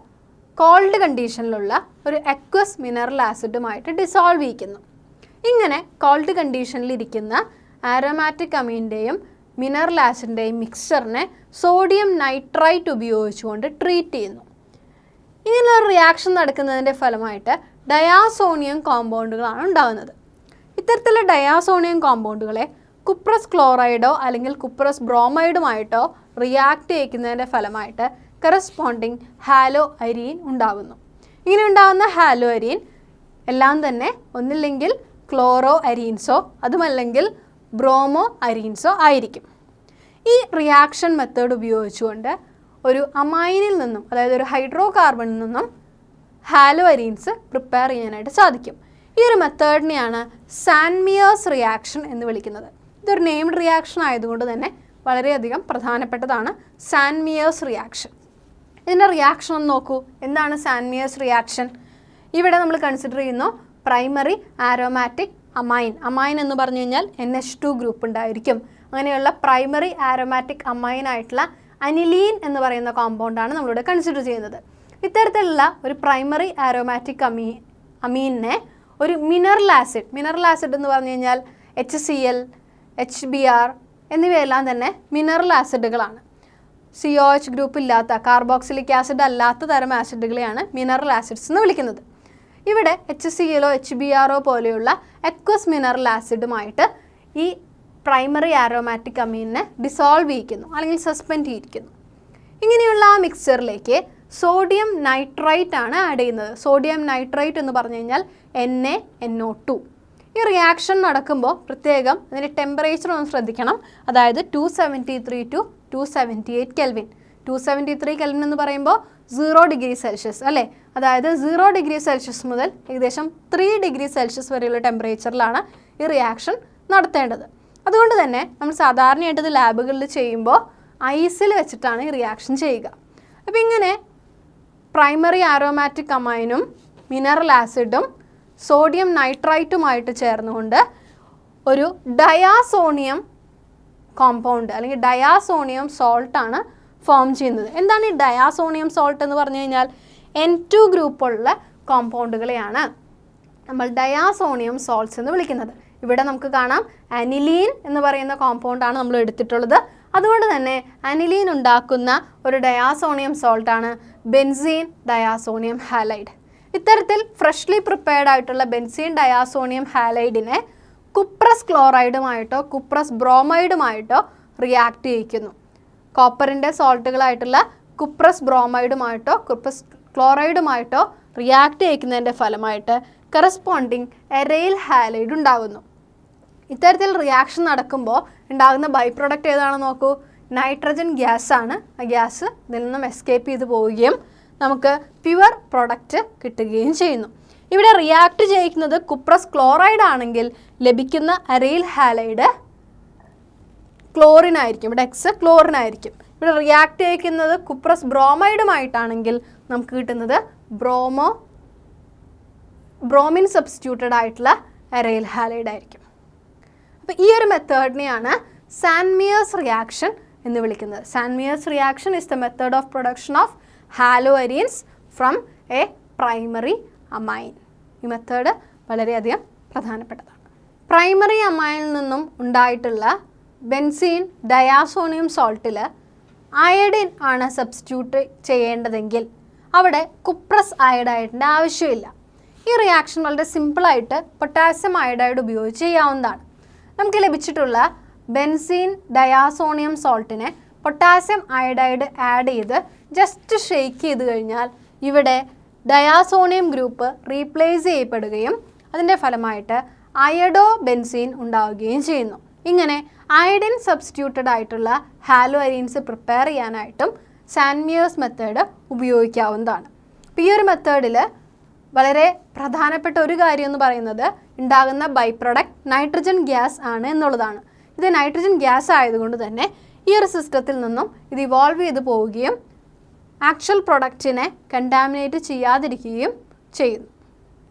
cold കണ്ടീഷനിലുള്ള ഒരു aqueous mineral ആസിഡുമായിട്ട് dissolve ചെയ്യിക്കുന്നു. ഇങ്ങനെ കോൾഡ് കണ്ടീഷനിലിരിക്കുന്ന ആരോമാറ്റിക് അമീൻ്റെയും മിനറൽ ആസിഡിൻ്റെയും മിക്സ്ചറിനെ സോഡിയം നൈട്രൈറ്റ് ഉപയോഗിച്ചുകൊണ്ട് ട്രീറ്റ് ചെയ്യുന്നു. ഇങ്ങനെയൊരു റിയാക്ഷൻ നടക്കുന്നതിൻ്റെ ഫലമായിട്ട് ഡയാസോണിയം കോമ്പൗണ്ടുകളാണ് ഉണ്ടാകുന്നത്. ഇത്തരത്തിലുള്ള ഡയാസോണിയം കോമ്പൗണ്ടുകളെ കുപ്രസ് ക്ലോറൈഡോ അല്ലെങ്കിൽ കുപ്രസ് ബ്രോമൈഡുമായിട്ടോ റിയാക്ട് ചെയ്യിക്കുന്നതിൻ്റെ ഫലമായിട്ട് കറസ്പോണ്ടിങ് ഹാലോ അരീൻ ഉണ്ടാകുന്നു. ഇങ്ങനെ ഉണ്ടാകുന്ന ഹാലോ അരീൻ എല്ലാം തന്നെ ഒന്നില്ലെങ്കിൽ ക്ലോറോ അരീൻസോ അതുമല്ലെങ്കിൽ ബ്രോമോ അരീൻസോ ആയിരിക്കും. ഈ റിയാക്ഷൻ മെത്തേഡ് ഉപയോഗിച്ചുകൊണ്ട് ഒരു അമൈനിൽ നിന്നും, അതായത് ഒരു ഹൈഡ്രോ കാർബണിൽ നിന്നും ഹാലോ അരീൻസ് പ്രിപ്പയർ ചെയ്യാനായിട്ട് സാധിക്കും. ഈ ഒരു മെത്തേഡിനെയാണ് സാൻമിയേഴ്സ് റിയാക്ഷൻ എന്ന് വിളിക്കുന്നത്. ഇതൊരു നെയിംഡ് റിയാക്ഷൻ ആയതുകൊണ്ട് തന്നെ വളരെയധികം പ്രധാനപ്പെട്ടതാണ് സാൻമിയേഴ്സ് റിയാക്ഷൻ. ഇതിൻ്റെ റിയാക്ഷൻ ഒന്ന് നോക്കൂ. എന്താണ് സാൻമിയേഴ്സ് റിയാക്ഷൻ? ഇവിടെ നമ്മൾ കൺസിഡർ ചെയ്യുന്നു പ്രൈമറി ആരോമാറ്റിക് അമൈൻ. അമൈൻ എന്ന് പറഞ്ഞു കഴിഞ്ഞാൽ NH2 ഗ്രൂപ്പ് ഉണ്ടായിരിക്കും. അങ്ങനെയുള്ള പ്രൈമറി ആരോമാറ്റിക് അമൈൻ ആയിട്ടുള്ള അനിലീൻ എന്ന് പറയുന്ന കോമ്പൗണ്ടാണ് നമ്മളിവിടെ കൺസിഡർ ചെയ്യുന്നത്. ഇത്തരത്തിലുള്ള ഒരു പ്രൈമറി ആരോമാറ്റിക് അമീനിനെ ഒരു മിനറൽ ആസിഡ് എന്ന് പറഞ്ഞു കഴിഞ്ഞാൽ HCl, HBr എന്നിവയെല്ലാം തന്നെ മിനറൽ ആസിഡുകളാണ്. COH ഗ്രൂപ്പ് ഇല്ലാത്ത, കാർബോക്സിലിക് ആസിഡ് അല്ലാത്ത തരം ആസിഡുകളെയാണ് മിനറൽ ആസിഡ്സ് എന്ന് വിളിക്കുന്നത്. ഇവിടെ HCl, HBr പോലെയുള്ള അക്വസ് മിനറൽ ആസിഡുമായിട്ട് ഈ പ്രൈമറി ആരോമാറ്റിക് അമീനിനെ ഡിസോൾവ് ചെയ്യിക്കുന്നു അല്ലെങ്കിൽ സസ്പെൻഡ് ചെയ്യിക്കുന്നു. ഇങ്ങനെയുള്ള ആ മിക്സ്ചറിലേക്ക് സോഡിയം നൈട്രൈറ്റ് ആണ് ആഡ് ചെയ്യുന്നത്. സോഡിയം നൈട്രൈറ്റ് എന്ന് പറഞ്ഞു കഴിഞ്ഞാൽ NaNO2. ഈ റിയാക്ഷൻ നടക്കുമ്പോൾ പ്രത്യേകം അതിൻ്റെ ടെമ്പറേച്ചർ ഒന്ന് ശ്രദ്ധിക്കണം. അതായത് 273 to 278 കെൽവിൻ. 273 കെൽവിൻ എന്ന് പറയുമ്പോൾ 0 ഡിഗ്രി സെൽഷ്യസ് അല്ലേ? അതായത് 0 ഡിഗ്രി സെൽഷ്യസ് മുതൽ ഏകദേശം 3 ഡിഗ്രി സെൽഷ്യസ് വരെയുള്ള ടെമ്പറേച്ചറിലാണ് ഈ റിയാക്ഷൻ നടത്തേണ്ടത്. അതുകൊണ്ട് തന്നെ നമ്മൾ സാധാരണയായിട്ട് ഇത് ലാബുകളിൽ ചെയ്യുമ്പോൾ ഐസിൽ വെച്ചിട്ടാണ് ഈ റിയാക്ഷൻ ചെയ്യുക. അപ്പോൾ ഇങ്ങനെ പ്രൈമറി ആരോമാറ്റിക് അമൈനും മിനറൽ ആസിഡും സോഡിയം നൈട്രൈറ്റുമായിട്ട് ചേർന്നുകൊണ്ട് ഒരു ഡയാസോണിയം കോമ്പൗണ്ട് അല്ലെങ്കിൽ ഡയാസോണിയം സോൾട്ടാണ് ഫോം ചെയ്യുന്നത്. എന്താണ് ഈ ഡയാസോണിയം സോൾട്ട് എന്ന് പറഞ്ഞു കഴിഞ്ഞാൽ N2 ഗ്രൂപ്പുള്ള കോമ്പൗണ്ടുകളെയാണ് നമ്മൾ ഡയാസോണിയം സോൾട്ട്സ് എന്ന് വിളിക്കുന്നത്. ഇവിടെ നമുക്ക് കാണാം അനിലീൻ എന്ന് പറയുന്ന കോമ്പൗണ്ടാണ് നമ്മൾ എടുത്തിട്ടുള്ളത്. അതുകൊണ്ട് തന്നെ അനിലീൻ ഉണ്ടാക്കുന്ന ഒരു ഡയാസോണിയം സോൾട്ടാണ് ബെൻസീൻ ഡയാസോണിയം ഹാലൈഡ്. ഇത്തരത്തിൽ ഫ്രഷ്ലി പ്രിപ്പയർഡ് ആയിട്ടുള്ള ബെൻസീൻ ഡയാസോണിയം ഹാലൈഡിനെ കുപ്രസ് ക്ലോറൈഡുമായിട്ടോ കുപ്രസ് ബ്രോമൈഡുമായിട്ടോ റിയാക്ട് ചെയ്യിക്കുന്നു. കോപ്പറിൻ്റെ സോൾട്ടുകളായിട്ടുള്ള കുപ്രസ് ബ്രോമൈഡുമായിട്ടോ കുപ്രസ് ക്ലോറൈഡുമായിട്ടോ റിയാക്ട് ചെയ്യിക്കുന്നതിൻ്റെ ഫലമായിട്ട് കറസ്പോണ്ടിങ് എരൈൽ ഹാലൈഡ് ഉണ്ടാകുന്നു. ഇത്തരത്തിൽ റിയാക്ഷൻ നടക്കുമ്പോൾ ഉണ്ടാകുന്ന ബൈ പ്രൊഡക്റ്റ് ഏതാണെന്ന് നോക്കൂ. നൈട്രജൻ ഗ്യാസാണ്. ആ ഗ്യാസ് ഇതിൽ നിന്നും എസ്കേപ്പ് ചെയ്ത് പോവുകയും നമുക്ക് പ്യുവർ പ്രൊഡക്റ്റ് കിട്ടുകയും ചെയ്യുന്നു. ഇവിടെ റിയാക്ട് ചെയ്യിക്കുന്നത് കുപ്രസ് ക്ലോറൈഡ് ആണെങ്കിൽ ലഭിക്കുന്ന അരൈൽ ഹാലൈഡ് ക്ലോറിൻ ആയിരിക്കും. ഇവിടെ എക്സ് ക്ലോറിൻ ആയിരിക്കും. ഇവിടെ റിയാക്ട് ചെയ്യിക്കുന്നത് കുപ്രസ് ബ്രോമൈഡുമായിട്ടാണെങ്കിൽ നമുക്ക് കിട്ടുന്നത് ബ്രോമിൻ സബ്സ്റ്റിറ്റ്യൂട്ടഡ് ആയിട്ടുള്ള അരൈൽ ഹാലൈഡ് ആയിരിക്കും. അപ്പോൾ ഈ ഒരു മെത്തേഡിനെയാണ് സാൻമിയേഴ്സ് റിയാക്ഷൻ എന്ന് വിളിക്കുന്നത്. Sandmeyer's reaction is the method of production of halo arenes from a primary amine. ഈ മെത്തേഡ് വളരെയധികം പ്രധാനപ്പെട്ടതാണ്. പ്രൈമറി അമൈനിൽ നിന്നും ഉണ്ടായിട്ടുള്ള ബെൻസീൻ ഡയാസോണിയം സോൾട്ടിൽ അയഡിൻ ആണ് സബ്സ്റ്റിറ്റ്യൂട്ട് ചെയ്യേണ്ടതെങ്കിൽ അവിടെ കുപ്രസ് അയഡൈഡിൻ്റെ ആവശ്യമില്ല. ഈ റിയാക്ഷൻ വളരെ സിമ്പിളായിട്ട് പൊട്ടാസ്യം അയഡൈഡ് ഉപയോഗിച്ച് ചെയ്യാവുന്നതാണ്. നമുക്ക് ലഭിച്ചിട്ടുള്ള ബെൻസീൻ ഡയാസോണിയം സോൾട്ടിനെ പൊട്ടാസ്യം അയഡൈഡ് ആഡ് ചെയ്ത് ജസ്റ്റ് ഷെയ്ക്ക് ചെയ്ത് കഴിഞ്ഞാൽ ഇവിടെ ഡയാസോണിയം ഗ്രൂപ്പ് റീപ്ലേസ് ചെയ്യപ്പെടുകയും അതിൻ്റെ ഫലമായിട്ട് അയഡോ ബെൻസീൻ ഉണ്ടാവുകയും ചെയ്യുന്നു. ഇങ്ങനെ അയഡിൻ സബ്സ്റ്റിറ്റ്യൂട്ടഡ് ആയിട്ടുള്ള ഹാലോ അരീൻസ് പ്രിപ്പയർ ചെയ്യാനായിട്ടും സാൻമിയേഴ്സ് മെത്തേഡ് ഉപയോഗിക്കാവുന്നതാണ്. ഈ ഒരു മെത്തേഡിൽ വളരെ പ്രധാനപ്പെട്ട ഒരു കാര്യം എന്ന് പറയുന്നത് ഉണ്ടാകുന്ന ബൈ പ്രൊഡക്റ്റ് നൈട്രജൻ ഗ്യാസ് ആണ് എന്നുള്ളതാണ്. ഇത് നൈട്രജൻ ഗ്യാസ് ആയതുകൊണ്ട് തന്നെ ഈ ഒരു സിസ്റ്റത്തിൽ നിന്നും ഇത് ഇവോൾവ് ചെയ്ത് പോവുകയും ആക്ച്വൽ പ്രൊഡക്റ്റിനെ കണ്ടാമിനേറ്റ് ചെയ്യാതിരിക്കുകയും ചെയ്യുന്നു.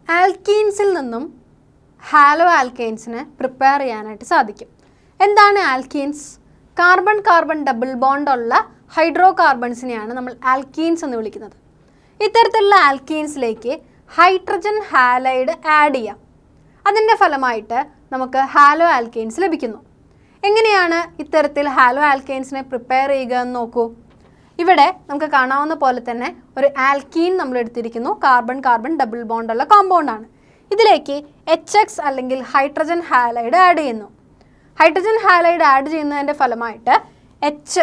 ആൽക്കീൻസിൽ നിന്നും ഹാലോ ആൽക്കെയിൻസിനെ പ്രിപ്പയർ ചെയ്യാനായിട്ട് സാധിക്കും. എന്താണ് alkenes? Carbon carbon double bond ഉള്ള ഹൈഡ്രോ കാർബൺസിനെയാണ് നമ്മൾ ആൽക്കീൻസ് എന്ന് വിളിക്കുന്നത്. ഇത്തരത്തിലുള്ള ആൽക്കീൻസിലേക്ക് ഹൈഡ്രജൻ ഹാലൈഡ് ആഡ് ചെയ്യാം. അതിൻ്റെ ഫലമായിട്ട് നമുക്ക് ഹാലോ ആൽക്കെയിൻസ് ലഭിക്കുന്നു. എങ്ങനെയാണ് ഇത്തരത്തിൽ ഹാലോ ആൽക്കെയിൻസിനെ പ്രിപ്പയർ ചെയ്യുക എന്ന് നോക്കൂ. ഇവിടെ നമുക്ക് കാണാവുന്ന പോലെ തന്നെ ഒരു ആൽക്കീൻ നമ്മൾ എടുത്തിരിക്കുന്നു. കാർബൺ കാർബൺ ഡബിൾ ബോണ്ടുള്ള കോമ്പൗണ്ടാണ്. ഇതിലേക്ക് HX അല്ലെങ്കിൽ ഹൈഡ്രജൻ ഹാലൈഡ് ആഡ് ചെയ്യുന്നു. ഹൈഡ്രജൻ ഹാലൈഡ് ആഡ് ചെയ്യുന്നതിൻ്റെ ഫലമായിട്ട് H+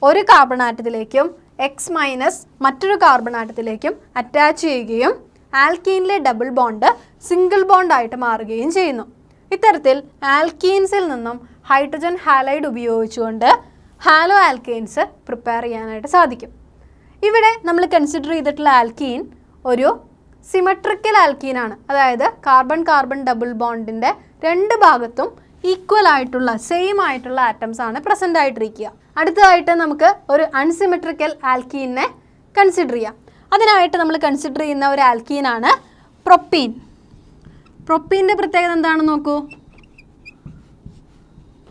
ഒരു കാർബൺ ആറ്റത്തിലേക്കും X- മറ്റൊരു കാർബൺ ആറ്റത്തിലേക്കും അറ്റാച്ച് ചെയ്യുകയും ആൽക്കീനിലെ ഡബിൾ ബോണ്ട് സിംഗിൾ ബോണ്ടായിട്ട് മാറുകയും ചെയ്യുന്നു. ഇത്തരത്തിൽ ആൽക്കീൻസിൽ നിന്നും ഹൈഡ്രജൻ ഹാലൈഡ് ഉപയോഗിച്ചുകൊണ്ട് ഹാലോ ആൽക്കെയിൻസ് പ്രിപ്പയർ ചെയ്യാനായിട്ട് സാധിക്കും. ഇവിടെ നമ്മൾ കൺസിഡർ ചെയ്തിട്ടുള്ള ആൽക്കീൻ ഒരു സിമെട്രിക്കൽ ആൽക്കീനാണ്. അതായത് കാർബൺ കാർബൺ ഡബിൾ ബോണ്ടിൻ്റെ രണ്ട് ഭാഗത്തും ഈക്വൽ ആയിട്ടുള്ള സെയിം ആയിട്ടുള്ള ആറ്റംസ് ആണ് പ്രസൻ്റ് ആയിട്ടിരിക്കുക. അടുത്തതായിട്ട് നമുക്ക് ഒരു അൺസിമെട്രിക്കൽ ആൽക്കീനെ കൺസിഡർ ചെയ്യാം. അതിനായിട്ട് നമ്മൾ കൺസിഡർ ചെയ്യുന്ന ഒരു ആൽക്കീനാണ് പ്രൊപ്പീൻ. പ്രൊപ്പീൻ്റെ പ്രത്യേകത എന്താണെന്ന് നോക്കൂ.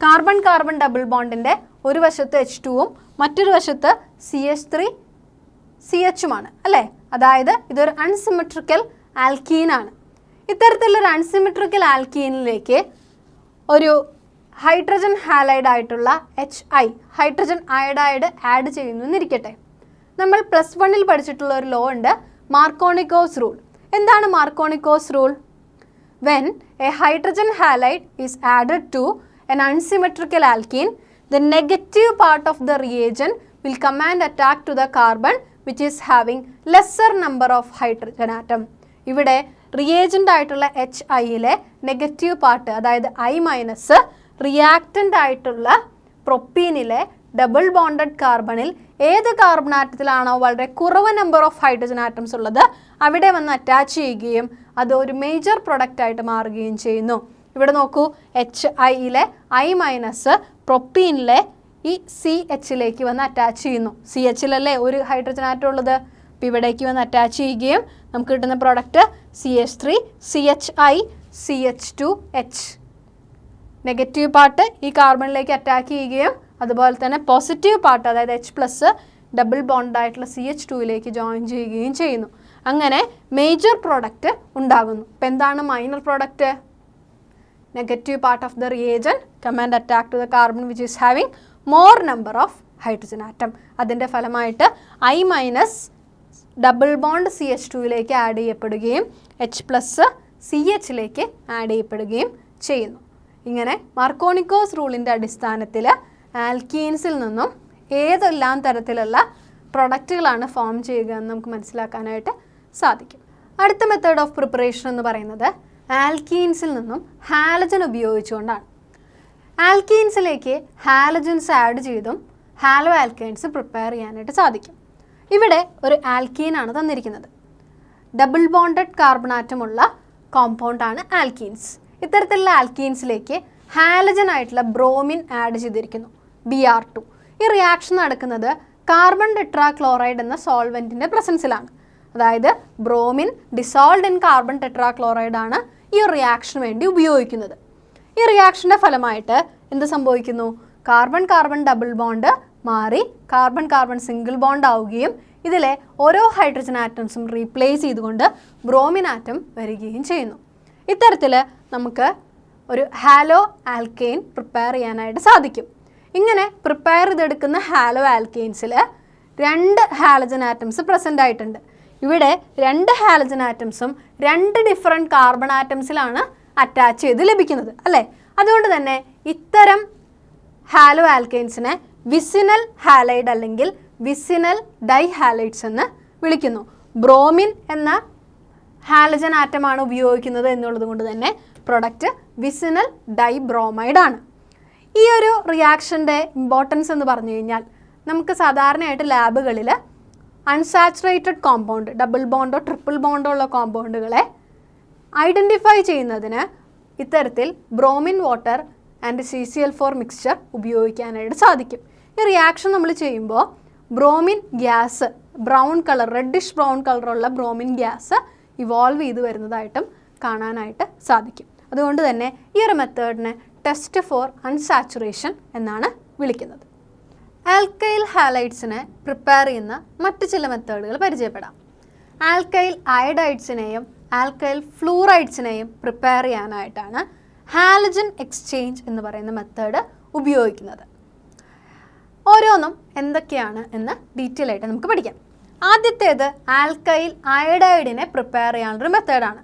കാർബൺ കാർബൺ ഡബിൾ ബോണ്ടിൻ്റെ ഒരു വശത്ത് H2ഉം മറ്റൊരു വശത്ത് CH3CHുമാണ് അല്ലേ. അതായത് ഇതൊരു അൺസിമെട്രിക്കൽ ആൽക്കീനാണ്. ഇത്തരത്തിലൊരു അൺസിമെട്രിക്കൽ ആൽക്കീനിലേക്ക് ഒരു ഹൈഡ്രജൻ ഹാലൈഡ് ആയിട്ടുള്ള HI ഹൈഡ്രജൻ അയഡൈഡ് ആഡ് ചെയ്യുന്നു എന്നിരിക്കട്ടെ. നമ്മൾ +1 പഠിച്ചിട്ടുള്ള ഒരു ലോ ഉണ്ട്, മാർക്കോണിക്കോസ് റൂൾ. എന്താണ് Markovnikov's rule? When a hydrogen halide is added to an unsymmetrical alkene, the negative part of the reagent will command attack to the carbon which is having lesser number of hydrogen atom. ഇവിടെ reagent ആയിട്ടുള്ള HIയിലെ negative part അതായത് I- reactant ആയിട്ടുള്ള പ്രൊപ്പീനിലെ double bonded കാർബണിൽ ഏത് carbon ആറ്റത്തിലാണോ വളരെ കുറവ് number of hydrogen atoms ഉള്ളത് അവിടെ വന്ന് അറ്റാച്ച് ചെയ്യുകയും അത് ഒരു മേജർ പ്രൊഡക്റ്റ് ആയിട്ട് മാറുകയും ചെയ്യുന്നു. ഇവിടെ നോക്കൂ, HIയിലെ I- പ്രൊപ്പീനിലെ ഈ CHലേക്ക് വന്ന് അറ്റാച്ച് ചെയ്യുന്നു. CHലല്ലേ ഒരു ഹൈഡ്രജൻ ആറ്റം ഉള്ളത്. അപ്പോൾ ഇവിടേക്ക് വന്ന് അറ്റാച്ച് ചെയ്യുകയും നമുക്ക് കിട്ടുന്ന product CH3 CHI CH2H. Negative part ഈ കാർബണിലേക്ക് അറ്റാക്ക് ചെയ്യുകയും അതുപോലെ തന്നെ പോസിറ്റീവ് പാർട്ട് അതായത് H+ ഡബിൾ ബോണ്ടായിട്ടുള്ള CH2യിലേക്ക് ജോയിൻ ചെയ്യുകയും ചെയ്യുന്നു. അങ്ങനെ മേജർ പ്രോഡക്റ്റ് ഉണ്ടാകുന്നു. അപ്പോൾ എന്താണ് minor product? Negative part of the reagent come and attack to the carbon which is having more number of hydrogen atom. അതിൻ്റെ ഫലമായിട്ട് I- ഡബിൾ ബോണ്ട് CH2യിലേക്ക് ആഡ് ചെയ്യപ്പെടുകയും H+ CHലേക്ക് ആഡ് ചെയ്യപ്പെടുകയും ചെയ്യുന്നു. ഇങ്ങനെ മാർക്കോണിക്കോസ് റൂളിൻ്റെ അടിസ്ഥാനത്തിൽ ആൽക്കീൻസിൽ നിന്നും ഏതെല്ലാം തരത്തിലുള്ള പ്രൊഡക്റ്റുകളാണ് ഫോം ചെയ്യുക എന്ന് നമുക്ക് മനസ്സിലാക്കാനായിട്ട് സാധിക്കും. അടുത്ത മെത്തേഡ് ഓഫ് പ്രിപ്പറേഷൻ എന്ന് പറയുന്നത് ആൽക്കീൻസിൽ നിന്നും ഹാലജൻ ഉപയോഗിച്ചുകൊണ്ടാണ്. ആൽക്കീൻസിലേക്ക് ഹാലജൻസ് ആഡ് ചെയ്തും ഹാലോ ആൽക്കൈൻസ് പ്രിപ്പയർ ചെയ്യാനായിട്ട് സാധിക്കും. ഇവിടെ ഒരു ആൽക്കീനാണ് തന്നിരിക്കുന്നത്. ഡബിൾ ബോണ്ടഡ് കാർബൺ ആറ്റമുള്ള കോമ്പൗണ്ടാണ് ആൽക്കീൻസ്. ഇത്തരത്തിലുള്ള ആൽക്കീൻസിലേക്ക് ഹാലജൻ ആയിട്ടുള്ള ബ്രോമിൻ ആഡ് ചെയ്തിരിക്കുന്നു, Br2. ഈ റിയാക്ഷൻ നടക്കുന്നത് കാർബൺ ടെട്രാക്ലോറൈഡ് എന്ന സോൾവെൻറ്റിൻ്റെ പ്രസൻസിലാണ്. അതായത് bromine dissolved in carbon tetrachloride ആണ് ഈ റിയാക്ഷന് വേണ്ടി ഉപയോഗിക്കുന്നത്. ഈ റിയാക്ഷൻ്റെ ഫലമായിട്ട് എന്ത് സംഭവിക്കുന്നു? കാർബൺ കാർബൺ ഡബിൾ ബോണ്ട് മാറി കാർബൺ കാർബൺ സിംഗിൾ ബോണ്ട് ആവുകയും ഇതിലെ ഓരോ ഹൈഡ്രജൻ ആറ്റംസും റീപ്ലേസ് ചെയ്തുകൊണ്ട് ബ്രോമിൻ ആറ്റം വരികയും ചെയ്യുന്നു. ഇത്തരത്തിൽ നമുക്ക് ഒരു ഹാലോ ആൽക്കെയിൻ പ്രിപ്പയർ ചെയ്യാനായിട്ട് സാധിക്കും. ഇങ്ങനെ പ്രിപ്പയർ ചെയ്തെടുക്കുന്ന ഹാലോ ആൽക്കെയിൻസിൽ 2 ഹാലജൻ ആറ്റംസ് പ്രസൻ്റ് ആയിട്ടുണ്ട്. ഇവിടെ 2 ഹാലജൻ ആറ്റംസും 2 ഡിഫറെൻറ്റ് കാർബൺ ആറ്റംസിലാണ് അറ്റാച്ച് ചെയ്ത് ലഭിക്കുന്നത് അല്ലേ. അതുകൊണ്ട് തന്നെ ഇത്തരം ഹാലോ ആൽക്കെയിൻസിനെ വിസിനൽ ഹാലൈഡ് അല്ലെങ്കിൽ വിസിനൽ ഡൈഹാലൈഡ്സ് എന്ന് വിളിക്കുന്നു. ബ്രോമിൻ എന്ന ഹാലജൻ ആറ്റമാണ് ഉപയോഗിക്കുന്നത് എന്നുള്ളത് കൊണ്ട് തന്നെ പ്രൊഡക്റ്റ് വിസിനൽ ഡൈബ്രോമൈഡ് ആണ്. ഈ ഒരു റിയാക്ഷൻ്റെ ഇമ്പോർട്ടൻസ് എന്ന് പറഞ്ഞു കഴിഞ്ഞാൽ നമുക്ക് സാധാരണയായിട്ട് ലാബുകളിൽ അൺസാച്ചുറേറ്റഡ് കോമ്പൗണ്ട്, ഡബിൾ ബോണ്ടോ ട്രിപ്പിൾ ബോണ്ടോ ഉള്ള കോമ്പൗണ്ടുകളെ ഐഡൻറ്റിഫൈ ചെയ്യുന്നതിന് ഇത്തരത്തിൽ bromine water and CCl4 mixture ഉപയോഗിക്കാനായിട്ട് സാധിക്കും. ഈ റിയാക്ഷൻ നമ്മൾ ചെയ്യുമ്പോൾ bromine gas brown colour, reddish brown കളറുള്ള ബ്രോമിൻ ഗ്യാസ് ഇവോൾവ് ചെയ്ത് വരുന്നതായിട്ടും കാണാനായിട്ട് സാധിക്കും. അതുകൊണ്ട് തന്നെ ഈ ഒരു മെത്തേഡിനെ ടെസ്റ്റ് ഫോർ അൺസാച്ചുറേഷൻ എന്നാണ് വിളിക്കുന്നത്. ആൽക്കൈൽ ഹാലൈഡ്സിനെ പ്രിപ്പയർ ചെയ്യുന്ന മറ്റ് ചില മെത്തേഡുകൾ പരിചയപ്പെടാം. ആൽക്കൈൽ അയഡൈഡ്സിനെയും ആൽക്കൈൽ ഫ്ലൂറൈഡ്സിനെയും പ്രിപ്പയർ ചെയ്യാനായിട്ടാണ് ഹാലജൻ എക്സ്ചേഞ്ച് എന്ന് പറയുന്ന മെത്തേഡ് ഉപയോഗിക്കുന്നത്. ഓരോന്നും എന്തൊക്കെയാണ് എന്ന് ഡീറ്റെയിൽ ആയിട്ട് നമുക്ക് പഠിക്കാം. ആദ്യത്തേത് ആൽക്കൈൽ അയഡൈഡിനെ പ്രിപ്പയർ ചെയ്യാനുള്ളൊരു മെത്തേഡാണ്.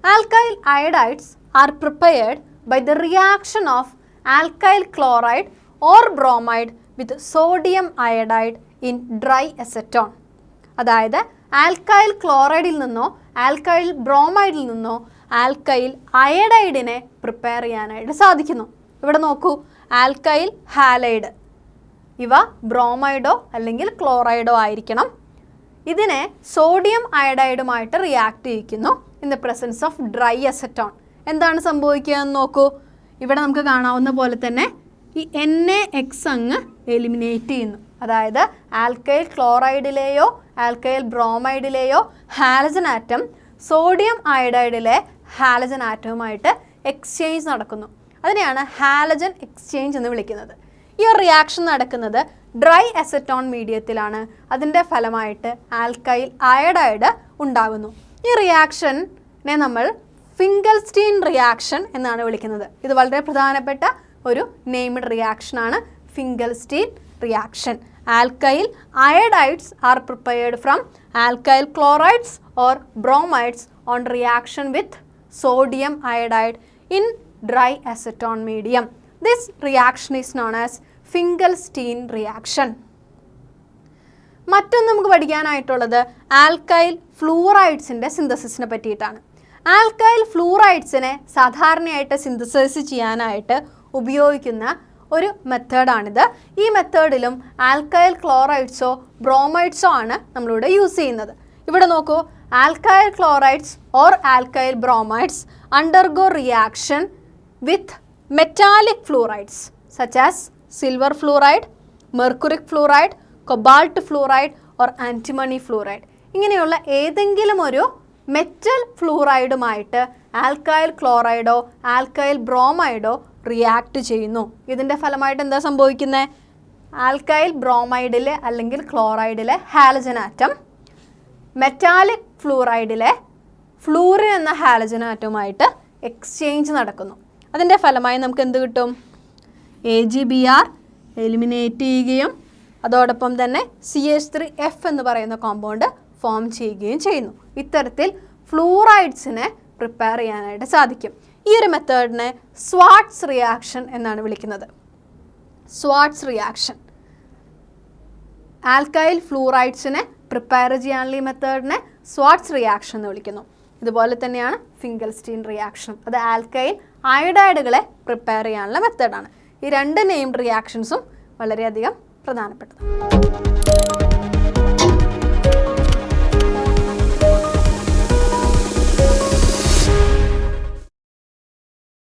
Alkyl iodides are prepared by the reaction of alkyl chloride or bromide with sodium iodide in dry acetone. അതായത് ആൽക്കൈൽ ക്ലോറൈഡിൽ നിന്നോ ആൽക്കൈൽ ബ്രോമൈഡിൽ നിന്നോ ആൽക്കൈൽ അയഡൈഡിനെ പ്രിപ്പയർ ചെയ്യാനായിട്ട് സാധിക്കുന്നു. ഇവിടെ നോക്കൂ, ആൽക്കൈൽ ഹാലൈഡ്, ഇവ ബ്രോമൈഡോ അല്ലെങ്കിൽ ക്ലോറൈഡോ ആയിരിക്കണം. ഇതിനെ സോഡിയം അയഡൈഡുമായിട്ട് റിയാക്ട് ചെയ്യിക്കുന്നു in the presence of dry acetone. എന്താണ് സംഭവിക്കുക എന്ന് നോക്കൂ. ഇവിടെ നമുക്ക് കാണാവുന്ന പോലെ തന്നെ ഈ NaX അങ്ങ് എലിമിനേറ്റ് ചെയ്യുന്നു. അതായത് ആൽക്കൈൽ ക്ലോറൈഡിലെയോ ആൽക്കൈൽ ബ്രോമൈഡിലെയോ ഹാലജൻ ആറ്റം സോഡിയം അയഡൈഡിലെ ഹാലജൻ ആറ്റവുമായിട്ട് എക്സ്ചേഞ്ച് നടക്കുന്നു. അതിനെയാണ് ഹാലജൻ എക്സ്ചേഞ്ച് എന്ന് വിളിക്കുന്നത്. ഈ ഒരു റിയാക്ഷൻ നടക്കുന്നത് ഡ്രൈ അസറ്റോൺ മീഡിയത്തിലാണ്. അതിൻ്റെ ഫലമായിട്ട് ആൽക്കൈൽ അയഡൈഡ് ഉണ്ടാകുന്നു. ഈ റിയാക്ഷനെ നമ്മൾ ഫിംഗൽസ്റ്റീൻ റിയാക്ഷൻ എന്നാണ് വിളിക്കുന്നത്. ഇത് വളരെ പ്രധാനപ്പെട്ട ഒരു നെയ്മഡ് റിയാക്ഷനാണ്, Finkelstein reaction. Alkyl iodides are prepared from alkyl chlorides or bromides on reaction with sodium iodide in dry acetone medium. This reaction is known as Finkelstein reaction. മറ്റൊന്ന് നമുക്ക് പഠിക്കാനായിട്ടുള്ളത് ആൽക്കൈൽ ഫ്ലൂറൈഡ്സിൻ്റെ സിന്തസിസിനെ പറ്റിയിട്ടാണ്. ആൽക്കൈൽ ഫ്ലൂറൈഡ്സിനെ സാധാരണയായിട്ട് സിന്തസൈസ് ചെയ്യാനായിട്ട് ഉപയോഗിക്കുന്ന ഒരു മെത്തേഡാണിത്. ഈ മെത്തേഡിലും alkyl ക്ലോറൈഡ്സോ ബ്രോമൈഡ്സോ ആണ് നമ്മളിവിടെ യൂസ് ചെയ്യുന്നത്. ഇവിടെ നോക്കൂ, alkyl chlorides or alkyl bromides undergo reaction with metallic fluorides such as silver fluoride, mercuric fluoride, cobalt fluoride or antimony fluoride. ഇങ്ങനെയുള്ള ഏതെങ്കിലും ഒരു മെറ്റൽ ഫ്ലൂറൈഡുമായിട്ട് ആൽക്കൈൽ ക്ലോറൈഡോ ആൽക്കൈൽ ബ്രോമൈഡോ റിയാക്ട് ചെയ്യുന്നു. ഇതിൻ്റെ ഫലമായിട്ട് എന്താ സംഭവിക്കുന്നത്? ആൽക്കൈൽ ബ്രോമൈഡിലെ അല്ലെങ്കിൽ ക്ലോറൈഡിലെ ഹാലജൻ ആറ്റം മെറ്റാലിക് ഫ്ലൂറൈഡിലെ ഫ്ലൂറിൻ എന്ന ഹാലജൻ ആറ്റവുമായിട്ട് എക്സ്ചേഞ്ച് നടക്കുന്നു. അതിൻ്റെ ഫലമായി നമുക്ക് എന്ത് കിട്ടും? AgBr എലിമിനേറ്റ് ചെയ്യുകയും അതോടൊപ്പം തന്നെ CH3F എന്ന് പറയുന്ന കോമ്പൗണ്ട് ഫോം ചെയ്യുകയും ചെയ്യുന്നു. ഇത്തരത്തിൽ ഫ്ലൂറൈഡ്സിനെ പ്രിപ്പയർ ചെയ്യാനായിട്ട് സാധിക്കും. ഈ ഒരു മെത്തേഡിനെ സ്വാർട്സ് റിയാക്ഷൻ എന്നാണ് വിളിക്കുന്നത്. സ്വാർട്സ് റിയാക്ഷൻ. ആൽക്കൈൽ ഫ്ലൂറൈഡ്സിനെ പ്രിപ്പയർ ചെയ്യാനുള്ള ഈ മെത്തേഡിനെ സ്വാർട്സ് റിയാക്ഷൻ എന്ന് വിളിക്കുന്നു. ഇതുപോലെ തന്നെയാണ് ഫിംഗൽസ്റ്റീൻ റിയാക്ഷൻ. അത് ആൽക്കൈൽ അയഡൈഡുകളെ പ്രിപ്പയർ ചെയ്യാനുള്ള മെത്തേഡാണ്. ഈ രണ്ട് നെയിംഡ് റിയാക്ഷൻസും വളരെയധികം പ്രധാനപ്പെട്ടതാണ്.